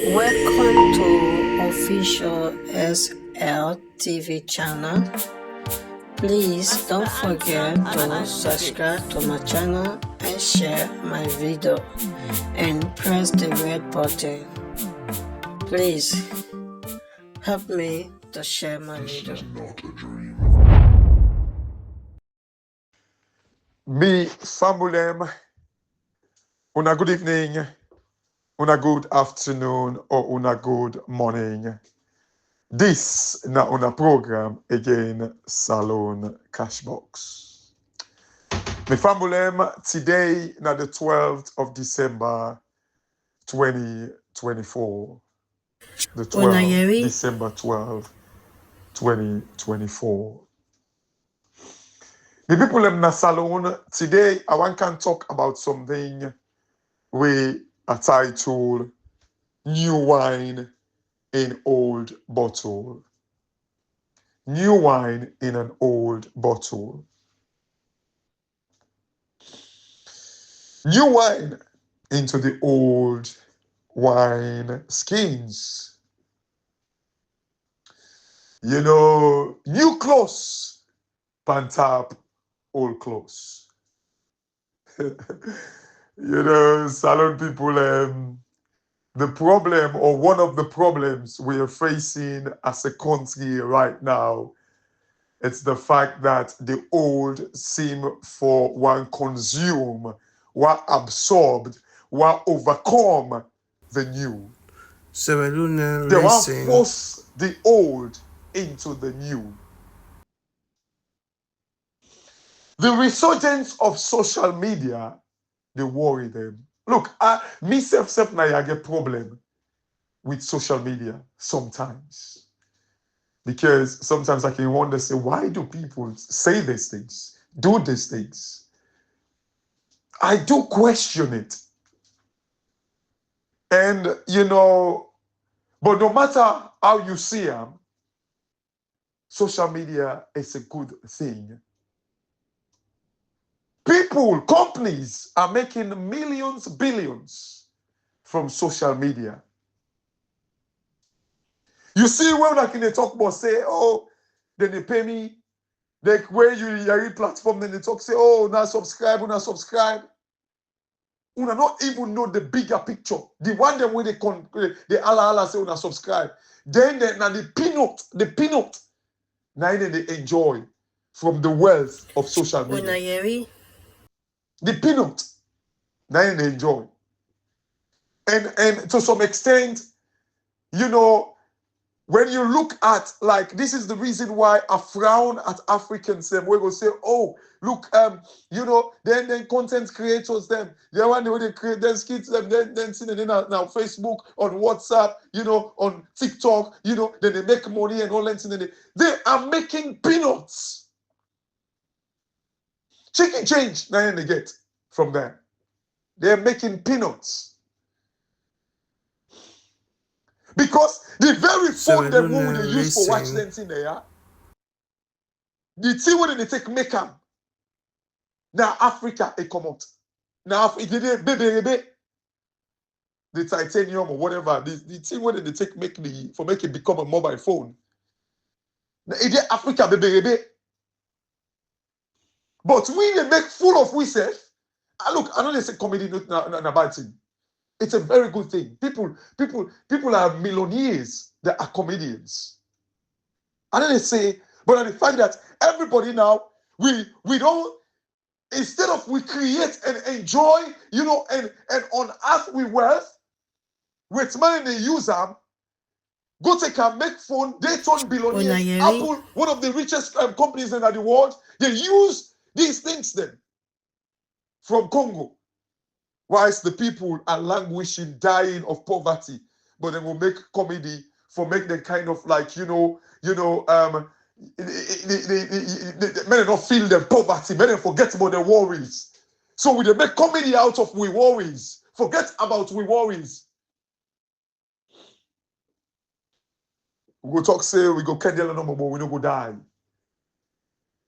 Welcome to official SLTV channel. Please don't forget to subscribe to my channel and share my video and press the red button. Please help me to share my video. Me famulem, una good evening, una good afternoon, or una good morning. This na una program again, Salon Cashbox. Me famulem, today na the 12th of December 2024. The 12th, December 12th, 2024. The people in the salon, today I want to talk about something we are titled New Wine in Old Bottle. New wine in an old bottle. New wine into the old wine skins. You know, new clothes, pantap, old clothes. You know, salon people, the problem or one of the problems we are facing as a country right now, it's the fact that the old seem for one consume, one absorbed, one overcome the new. Sierra Leonens They want racing. force the old into the new. The resurgence of social media, they worry them. Look, me self now I get problem with social media sometimes. Because sometimes I can wonder, say, why do people say these things, do these things? I do question it. And, you know, but no matter how you see them, social media is a good thing. People, companies are making millions, billions from social media. You see when like in the talk about say, oh, then they pay me. Like where you read platform, then they talk, say, oh, now subscribe, now subscribe. Una not even know the bigger picture. The one them where they Allah say una subscribe. Then now the peanut, now they enjoy from the wealth of social media. The peanut, now they enjoy. And to some extent, you know, when you look at, like, this is the reason why I frown at Africans, them, we go say, oh, look, you know, then content creators, them, the one where they create, then skits, them, then see them now Facebook, on WhatsApp, you know, on TikTok, you know, then they make money and all that. They are making peanuts. Chicken change, now they get from there. They're making peanuts. Because the very phone them who they use for watch them in there, the thing where they take make them. Now Africa it come out. Now it did baby the titanium or whatever. The thing where they take make it become a mobile phone. Now it did Africa baby. But we they make full of we self. Look, I know they say comedy not a bad thing. It's a very good thing. People are millionaires that are comedians. I know they say, but the fact that everybody now we don't. Instead of we create and enjoy, you know, and on earth we wealth, with money they use them, go take a make phone, they turn billionaires. Apple, one of the richest companies in the world, they use these things then from Congo. Whilst the people are languishing, dying of poverty, but they will make comedy for make them kind of like, they may not feel their poverty, may they forget about their worries. So we they make comedy out of we worries. Forget about we worries. We go talk, say we go Kendall no more, we no go die.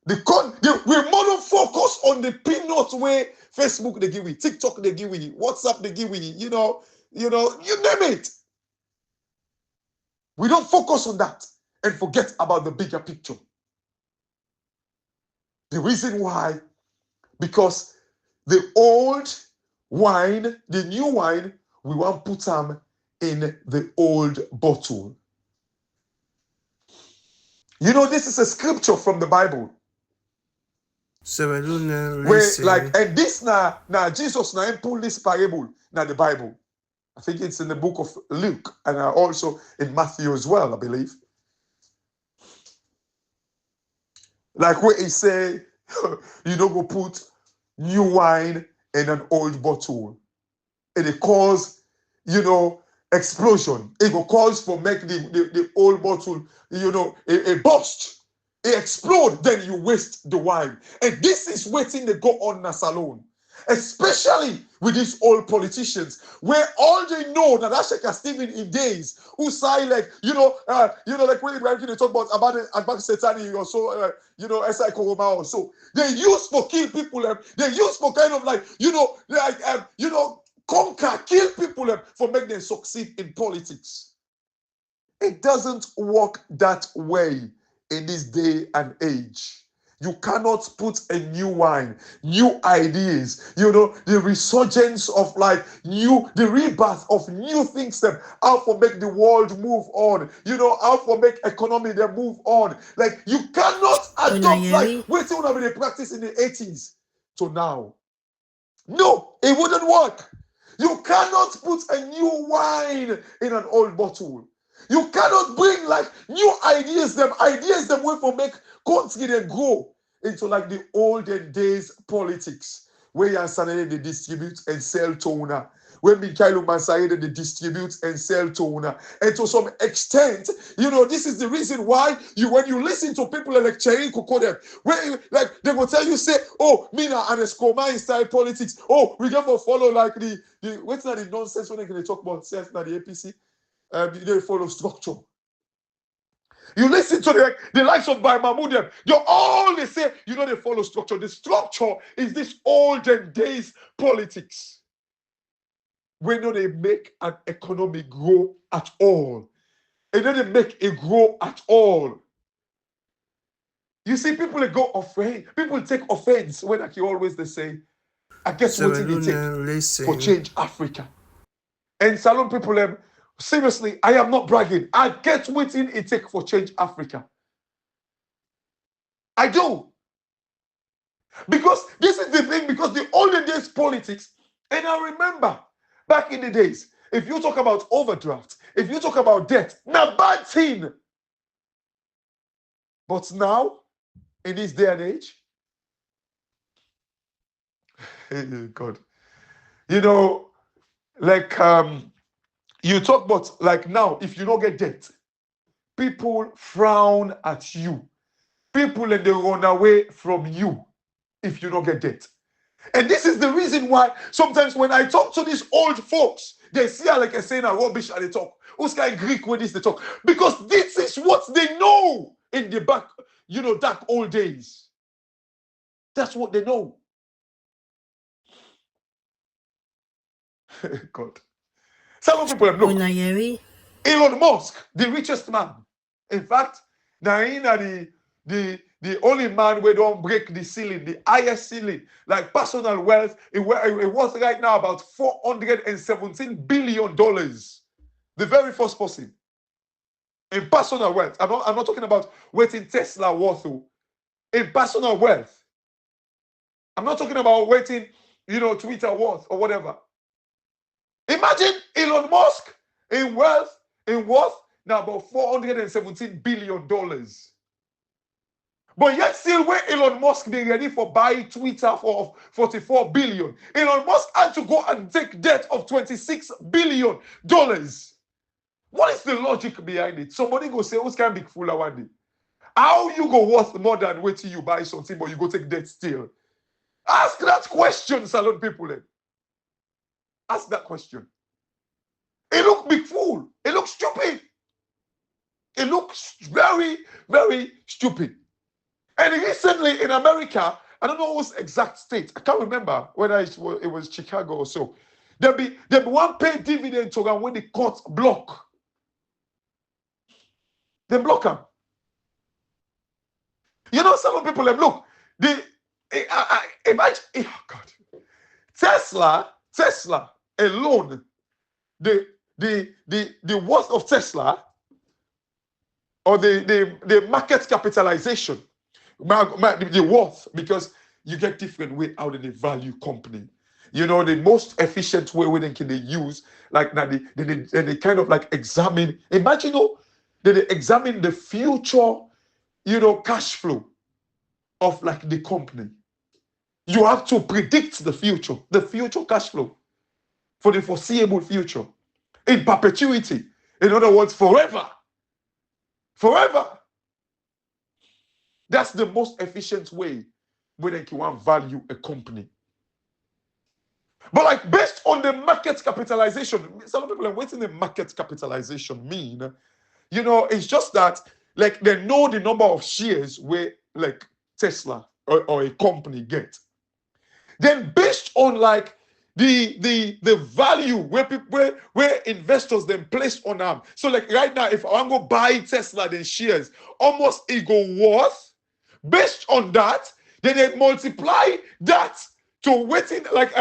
We more focus on the peanuts where Facebook they give we, TikTok they give we, WhatsApp they give we, you name it. We don't focus on that and forget about the bigger picture. The reason why, because the old wine, the new wine, we want to put them in the old bottle. You know, this is a scripture from the Bible. Sierra Leonens, Where, listen. like, and this now Jesus now pull this parable now the Bible. I think it's in the book of Luke and also in Matthew as well, I believe. Like where he say, you don't go put new wine in an old bottle. And it cause, explosion. It will cause for make the old bottle, a burst. It explode, then you waste the wine. And this is waiting to go on in a salon. Especially with these old politicians, where all they know that Asheka Stephen in days who say like, like when they talk about Satani or so, SI Koroma or so, they use for kill people, they use for kind of like, conquer, kill people for make them succeed in politics. It doesn't work that way in this day and age. You cannot put a new wine, new ideas, the resurgence of like the rebirth of new things that how for make the world move on, how for make economy them move on. Like you cannot adopt like wait till they practice in the 80s to now. No, it wouldn't work. You cannot put a new wine in an old bottle. You cannot bring like new ideas them way for make country them grow into like the olden days politics where you suddenly they distribute and sell toner. When Mikhail Mansayede they distribute and sell toner. And to some extent, this is the reason why when you listen to people like Cherin Kokodem, where like they will tell you, say, oh, Mina and Escoma in style politics. Oh, we get to follow like the what's not the nonsense when they talk about self now the APC. They follow structure. You listen to the likes of Bai Mahmoud, you all they say, they follow structure. The structure is this olden days politics. When they make an economy grow at all. And then they make it grow at all. You see, people go offend. People take offense when, like you always they say, I guess what it takes for change Africa. And Salon people, seriously, I am not bragging. I get what it takes for change Africa. I do. Because this is the thing, because the olden days politics, and I remember back in the days, if you talk about overdraft, if you talk about debt, now bad thing. But now, in this day and age, God, like you talk about like now, if you don't get debt, people frown at you. People and they run away from you if you don't get debt. And this is the reason why sometimes when I talk to these old folks, they see like I saying a rubbish and they talk. Who's kind of Greek when this they talk? Because this is what they know in the back, that old days. That's what they know. God. Some people have looked. Elon Musk, the richest man. In fact, now the only man who don't break the ceiling, the highest ceiling, like personal wealth, it was right now about $417 billion. The very first person. In personal wealth. I'm not talking about waiting Tesla worth. In personal wealth. I'm not talking about waiting, Twitter worth or whatever. Imagine Elon Musk in worth now about $417 billion. But yet still when Elon Musk be ready for buy Twitter for $44 billion, Elon Musk had to go and take debt of $26 billion. What is the logic behind it? Somebody go say, who's can big fool one day? How you go worth more than waiting you buy something, but you go take debt still? Ask that question, salon people. Ask that question. It looks big fool. It looks stupid. It looks very, very stupid. And recently in America, I don't know whose exact state, I can't remember whether it was Chicago or so. There'll be one pay dividend to when the court block. They block them. You know, some people them look. Imagine, oh God, Tesla alone, the worth of Tesla, or the market capitalization, the worth, because you get different way how they value company. You know, the most efficient way when they can use, like now they kind of like examine. Imagine, they examine the future, cash flow of like the company. You have to predict the future cash flow for the foreseeable future, in perpetuity. In other words, forever. That's the most efficient way when you can value a company. But like based on the market capitalization, some people are waiting. The market capitalization mean, it's just that like they know the number of shares where like Tesla or a company get. Then based on like the value where investors then place on them. So like right now, if I want to go buy Tesla, then shares almost it go worth. Based on that, then they multiply that to waiting like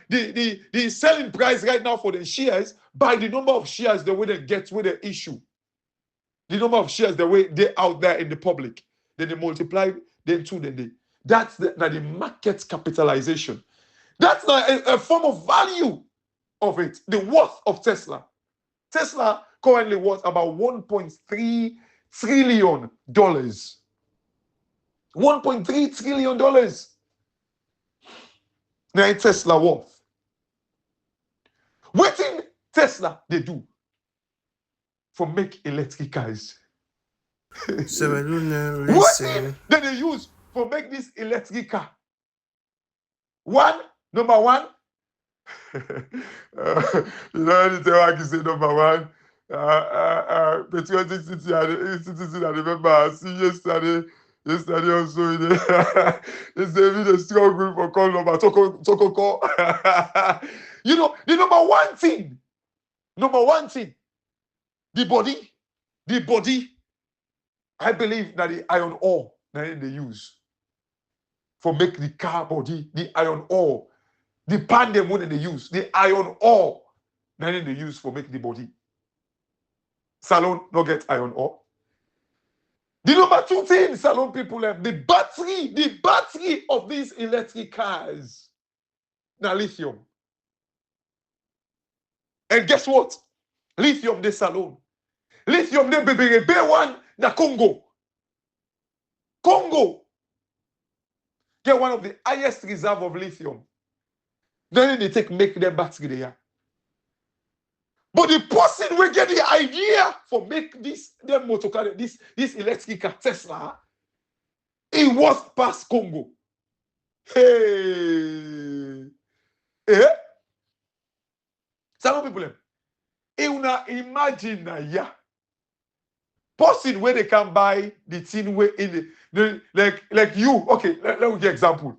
the selling price right now for the shares by the number of shares the way they get with the issue. The number of shares the way they're out there in the public. Then they multiply then two, then they. That's the market capitalization. That's a form of value of it, the worth of Tesla. Tesla currently worth about $1.3 trillion. $1.3 trillion. Now Tesla worth. What in Tesla they do for make electric cars? Sierra Leonens What listen. did they use for make this electric car? Number one, anything I can say number one, patriotic city and the citizen and remember I see yesterday also they say me the struggle for call number Tokoko. The number one thing, the body, I believe that the iron ore that they use for make the car body, the iron ore. The pan them when they use, the iron ore, then they use for make the body. Salon no get iron ore. The number two thing, salon people have the battery of these electric cars. Now lithium. And guess what? Lithium de salon. Lithium de bebe one na Congo. Congo get one of the highest reserve of lithium. Then they make their battery there. But the person will get the idea for make this motor car, this electric car Tesla, it was past Congo. Hey, some people, imagine ya. Person where they can buy the thing where in the like you. Okay, let me give example.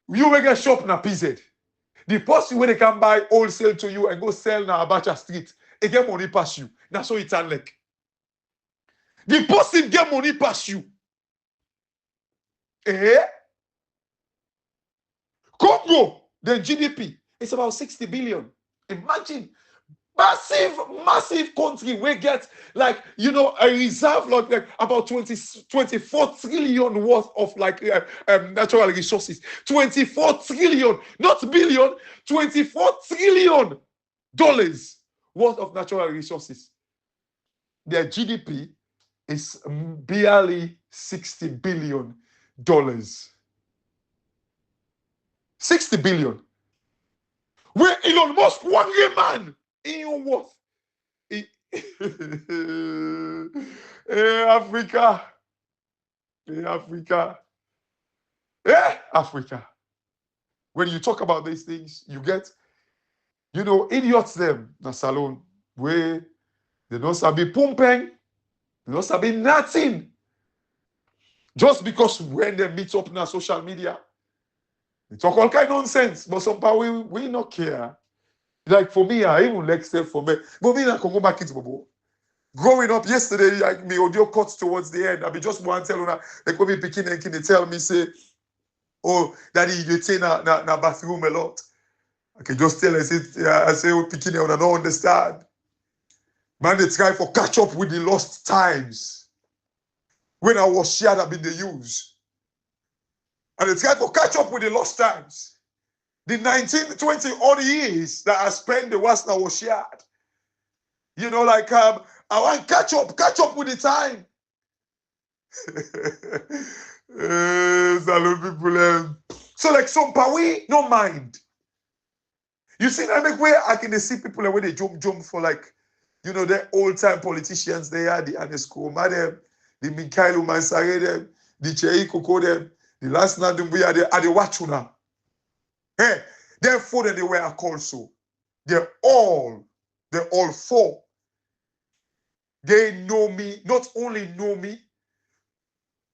You will get shop na PZ. The person where they can buy wholesale to you and go sell na Abacha Street, they get money pass you. That's how it's like. The person get money pass you. Congo, the GDP, it's about 60 billion. Imagine. Massive country where get like a reserve like about 24 trillion worth of like natural resources. 24 trillion, not billion, 24 trillion dollars worth of natural resources. Their GDP is barely $60 billion. 60 billion. Where Elon Musk, one year man, in worth. Hey, Africa. Hey, Africa. Hey, Africa. When you talk about these things, you get, idiots them, na salon, where they don't sabi pumping, they don't sabi nothing. Just because when they meet up on social media, they talk all kind of nonsense, but somehow we not care. Like for me, I even like stuff for me. But me, I can go back into Bobo. Growing up yesterday, like me audio cuts towards the end. I be just want to tell you, like when me picking and can they tell me say, oh, daddy, you say na bathroom a lot. I can just tell I say, oh, picking and I don't understand. Man, they try for catch up with the lost times. When I was shared up in the use. And they try for catch up with the lost times. The 19, 20 odd years that I spent the West I was shared. You know, like I want catch up with the time. Salute people. So like some we no mind. You see, I make way I can see people where they jump for like, you know, the old time politicians they are, the Anesco, madam, the Mikhailo Mansare them, the Chei Koko them, the last night we are the watch now. Hey, therefore they were called so. They're all four. They know me, not only know me,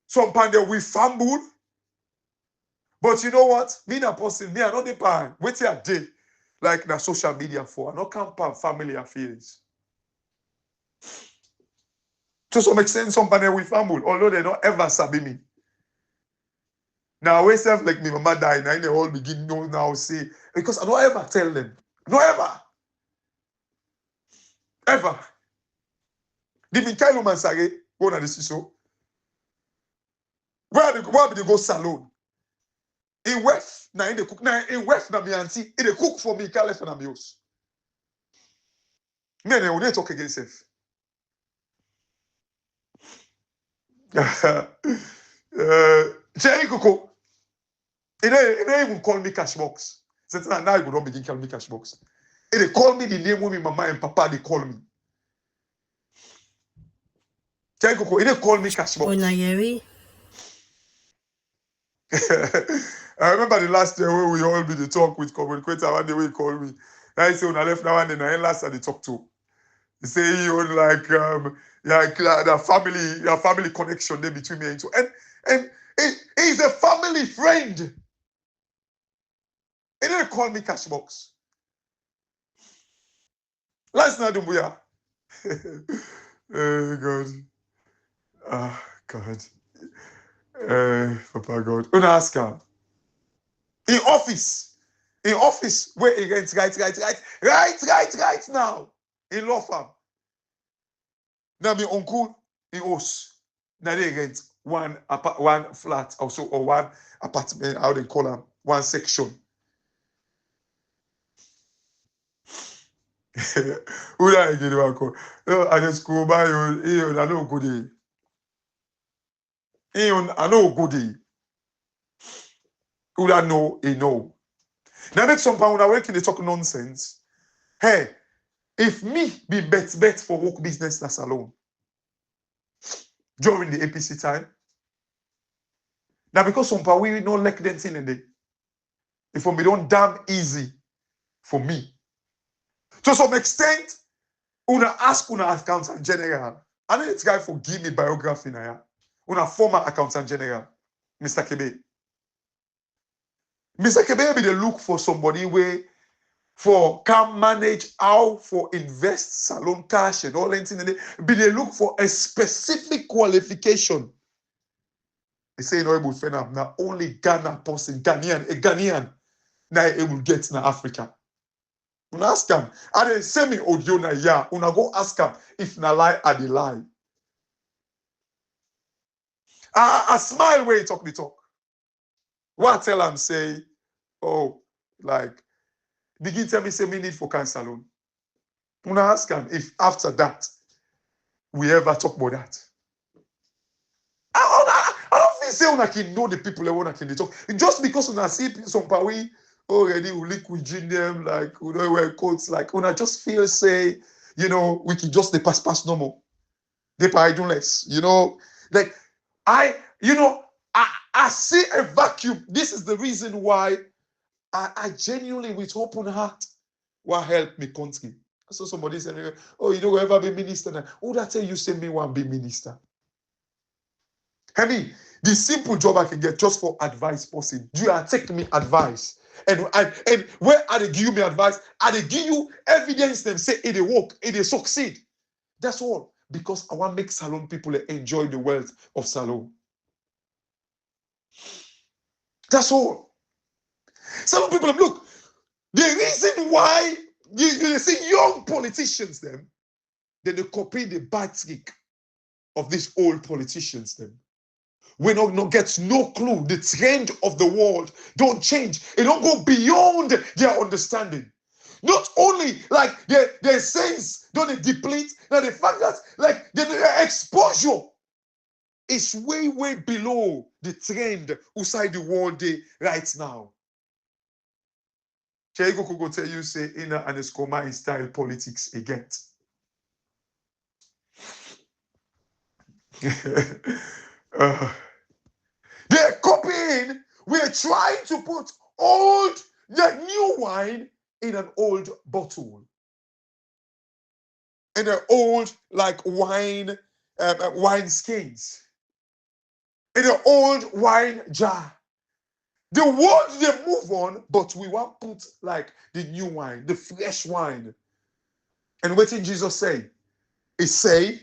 some pande we fumble, but you know what? Me na person, me I not the pan. Wait a day, like na social media for. I not camp family affairs. To some extent, some panel we fumble, although they don't ever sabi me. Now, we self like me, mama died, now they all begin now say, because I don't ever tell them. No ever. Ever. The Mikhailo Mansare, go na the so. Where they go salon? In West, now in the cook, now in West, na me auntie, they cook for me, can't left na me house. Me and they talk against self. Cherry Coco, they don't even call me Cashbox. Since now you don't begin call me Cashbox. They call me the name of my mama and papa, they call me. Cherry Coco, they call me Cashbox. Onayeri. I remember the last year when we all be the talk with communicator, one day we call me. I say, when I left now and then I last time they talk to. He say, you own like the family connection there between me and you. And he's a family friend. He didn't call me Cashbox. Last night, Dumbuya. Oh, God. Ah, God. Papa God. Una ask her. In office, where he rents right now. In law firm. Now, my uncle in house. Now they rent one flat also, or one apartment, how they call them, one section. Who that again? I just go by you. I know good. I know good. Who that know? He know. Now make some pound when they talk nonsense. Hey, if me be bet for work business that's alone during the APC time. Now because some power we no like them thing in there. If we don't damn easy for me. To some extent, una ask una accountant general. I know this guy for give me biography now. Una former accountant general, Mr. Kebe. Mr. Kebe be the look for somebody where for can manage how for invest salon cash and all that thing. Be they look for a specific qualification. They say no able to now only Ghana person, Ghanaian now able get na Africa. Una ask him. And they say me audio na ya. Una go ask him if na lie or the lie. I smile when he talk the talk. What I tell him say, oh, like begin tell me say me need for cancer loan. Una ask him if after that we ever talk about that. I don't feel say una can know the people that wanna can talk. Just because una see some power already we liquid them like we don't wear coats like una just feel say you know we can just the pass normal. They less, you know, like I see a vacuum. This is the reason why I genuinely with open heart will help me country. So somebody said, oh, you don't ever be minister now. Who that tell you say me want be minister? I mean, the simple job I can get just for advice person. Do you take me advice? And where are they give you me advice? Are they give you evidence them say it they work, it they succeed? That's all. because I want to make Salone people enjoy the wealth of Salone. That's all. Salone people, look, the reason why you see young politicians, then they copy the bad trick of these old politicians, then. We not get no clue. The trend of the world don't change. It don't go beyond their understanding. Not only like their sense don't they deplete, now the fact that like their exposure is way below the trend outside the world day right now. Chego could go tell you say inner and escoma in style politics again. They're copying. We're trying to put the new wine in an old bottle. In an old like wine skins. In an old wine jar. The world they move on, but we want to put like the new wine, the fresh wine. And what did Jesus say? He say,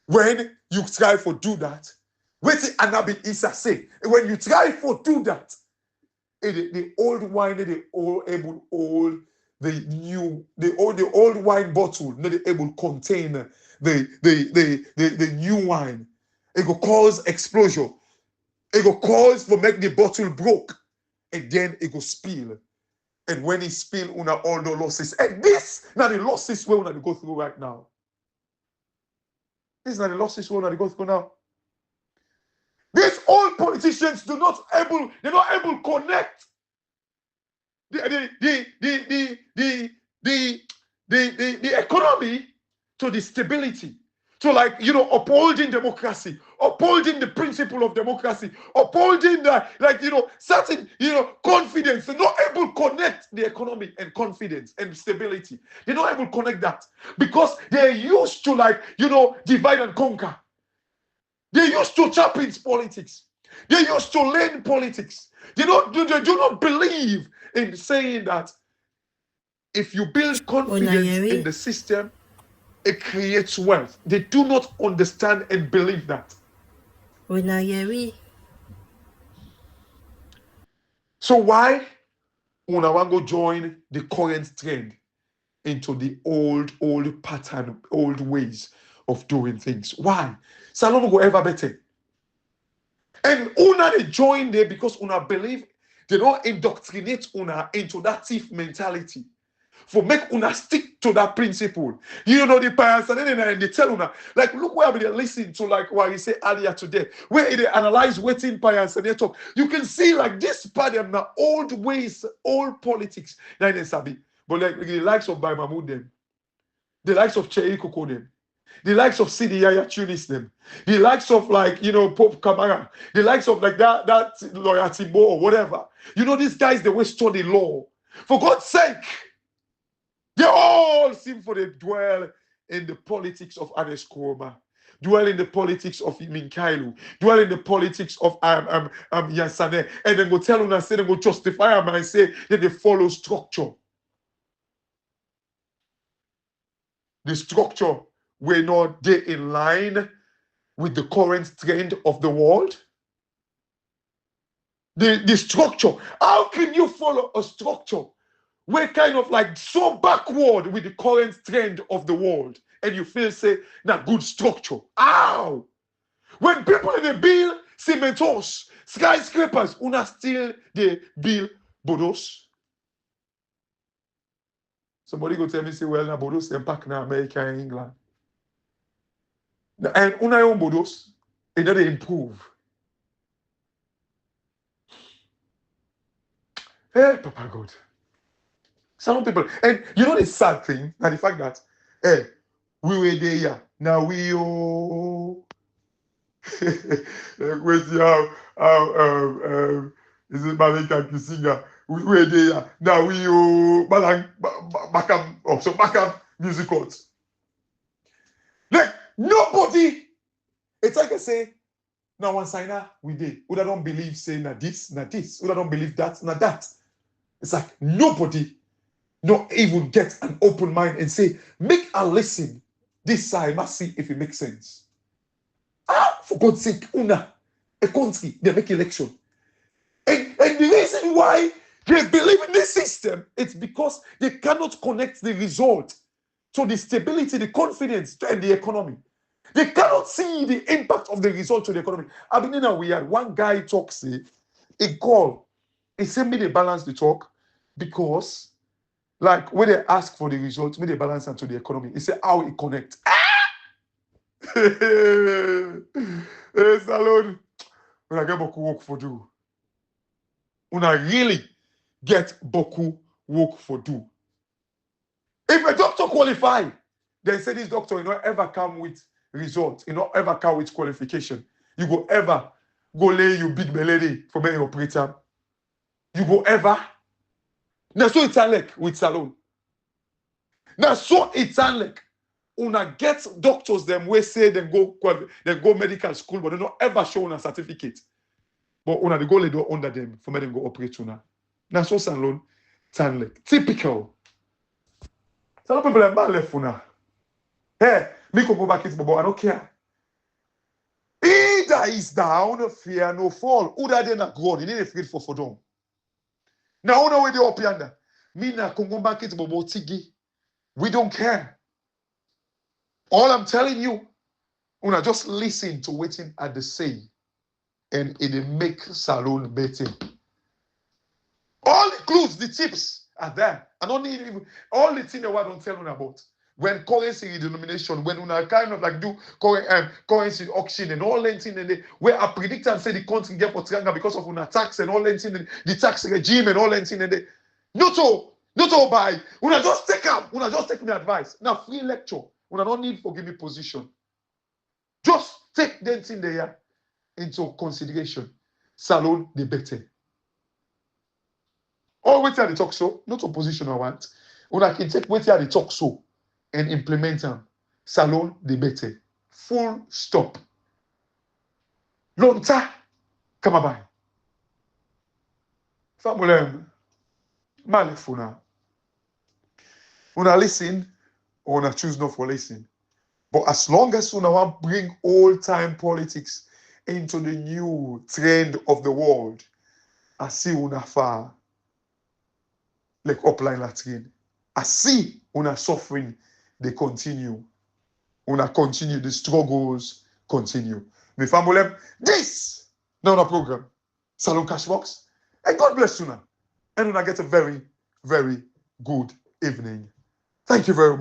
when you try for do that, what did Anabi Isa say? When you try for do that, the old wine, they all able hold the old wine bottle, not able contain the new wine. It will cause explosion. It will cause for make the bottle broke. And then it will spill. And when it spill, una all the losses. And this now the losses we una go through right now. This is not the losses we una go through now. These old politicians they're not able to connect the economy to the stability. So like, upholding democracy, upholding the principle of democracy, upholding certain, confidence. They're not able to connect the economy and confidence and stability. They're not able to connect that because they're used to divide and conquer. They're used to champions politics. They're used to learn politics. They do not believe in saying that if you build confidence in the system, it creates wealth. They do not understand and believe that. So why una want go join the current trend into the old pattern, old ways of doing things? Why? Salon go ever better. And una they join there because una believe they don't indoctrinate una into that thief mentality. For make una stick to that principle. The parents and then they tell una, like, look where they listen to like what he said earlier today, where they analyze waiting parents and they talk. You can see like this part of the old ways, old politics. But like the likes of Mahmoud them, the likes of Chei Koko them, the likes of Sidi Yaya Tunis them, the likes of like Pope Kamara, the likes of like that lawyer Timbo or whatever. These guys they will study law. For God's sake. They all seem for they dwell in the politics of Aneskroma, dwell in the politics of Minkailu, dwell in the politics of Yansane, and then go tell una say they go justify them and say that they follow structure. The structure were not they in line with the current trend of the world. The structure. How can you follow a structure? We're kind of like so backward with the current trend of the world. And you feel, say, not good structure. Ow! When people in the build cementos, skyscrapers, una still they build bodos. Somebody go tell me, say, well, na bodos impact na America and England. And una own bodos, and then they improve. Hey, Papa God. Some people, and the sad thing, and the fact that, we were there, yeah. Now we wait, is it Malika Kisinga? We were there, yeah. Now we Bakam music court. Like nobody, it's like I say, now one signer we did. Who don't believe say na this, who don't believe that, na that. It's like nobody not even get an open mind and say, make a listen. this side must see if it makes sense. For God's sake, a country, they make election. And the reason why they believe in this system, it's because they cannot connect the result to the stability, the confidence, and the economy. They cannot see the impact of the result to the economy. I mean, we had one guy talk, say, a call. He said, me they balance the talk because, like, when they ask for the results, me they balance them to the economy. He said, how it connect. Hey, Salon, when I get beaucoup work for do. When I really get beaucoup work for do. If a doctor qualify, they say this doctor, you not ever come with result, you not ever come with qualification. You go ever go lay you big belly for many operator. You go ever. Now so it's like with Salon. Now so it's like una get doctors them we say they go medical school, but they don't ever show una certificate. But una they go lay door under them for me them go operate una. Now so Salon, like typical. Some people are bad left una. Hey, me can go back into Bobo, I don't care. Either is down, fear no fall. Either they not grown, you need afraid for them. Now, I know where they up yonder. Me na can go back into Bobo Tigi. We don't care. All I'm telling you, una just listen to waiting at the say, and it make Salon better. All the clues, the tips are there. I don't need even all the things that I don't tell you about. When currency redenomination, when una kind of like do currency auction and all that thing, and where I predict and say the country get for triangle because of una tax and all that thing, the tax regime and all that thing, and they not all buy. Una just take up, una just take me advice. Now free lecture, una don't need for give me position. Just take them thing there into consideration. Salon the better. All wait till the talk so, not opposition I want. Una can take wait till the talk so and implement them. Salon the better. Full stop. Lonta, come by. Famulem, malefuna. Una listen, or una choose not for listen. But as long as una want bring old-time politics into the new trend of the world, I see una far like upline latrine. I see una suffering, they continue. Una continue, the struggles continue. Me family, this now on a program, Salon Cashbox, and God bless you now. And una get a very, very good evening. Thank you very much.